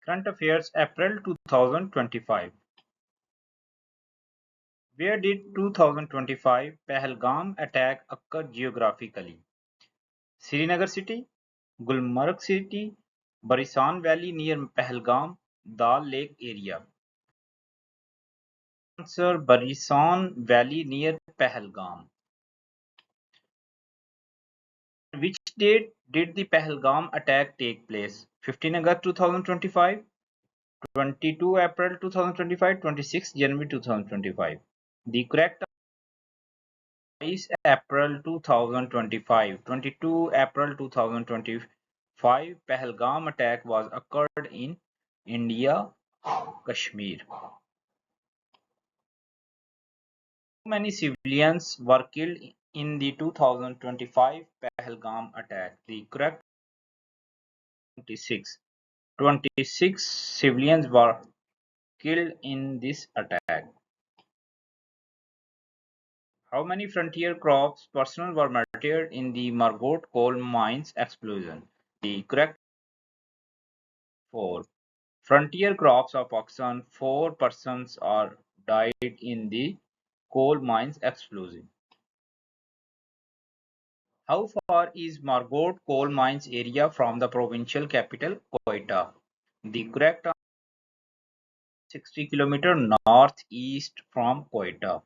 Current Affairs April 2025. Where did 2025 Pahalgam attack occur geographically? Srinagar city, Gulmarg city, Barisan Valley near Pahalgam, Dal Lake area. Answer: Barisan Valley near Pahalgam. Which date did the Pahalgam attack take place? 15 August 2025, 22 April 2025, 26 January 2025. The correct answer is April 2025. 22 April 2025, Pahalgam attack was occurred in India, Kashmir. How many civilians were killed in the 2025 Pahalgam attack? The correct 26. 26 civilians were killed in this attack. How many frontier crops personnel were martyred in the Margot coal mines explosion? The correct 4. Frontier crops of Pakistan, 4 persons are died in the coal mines explosion. How far is Margot coal mines area from the provincial capital Quetta? The correct answer is 60 km northeast from Quetta.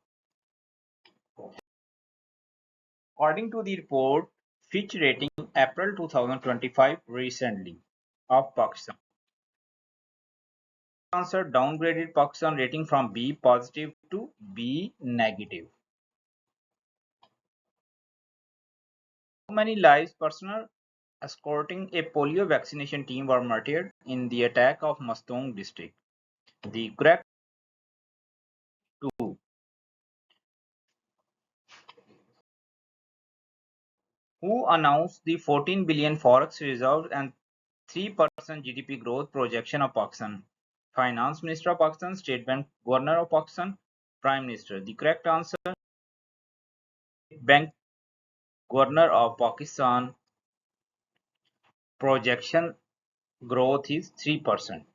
According to the report, Fitch rating April 2025 recently of Pakistan. Answer: downgraded Pakistan rating from B positive to B negative. How many lives personnel escorting a polio vaccination team were martyred in the attack of Mastong district? The correct 2. Who announced the 14 billion forex reserve and 3% GDP growth projection of Pakistan? Finance Minister of Pakistan, State Bank Governor of Pakistan, Prime Minister. The correct answer: Bank Governor of Pakistan. Projection growth is 3%.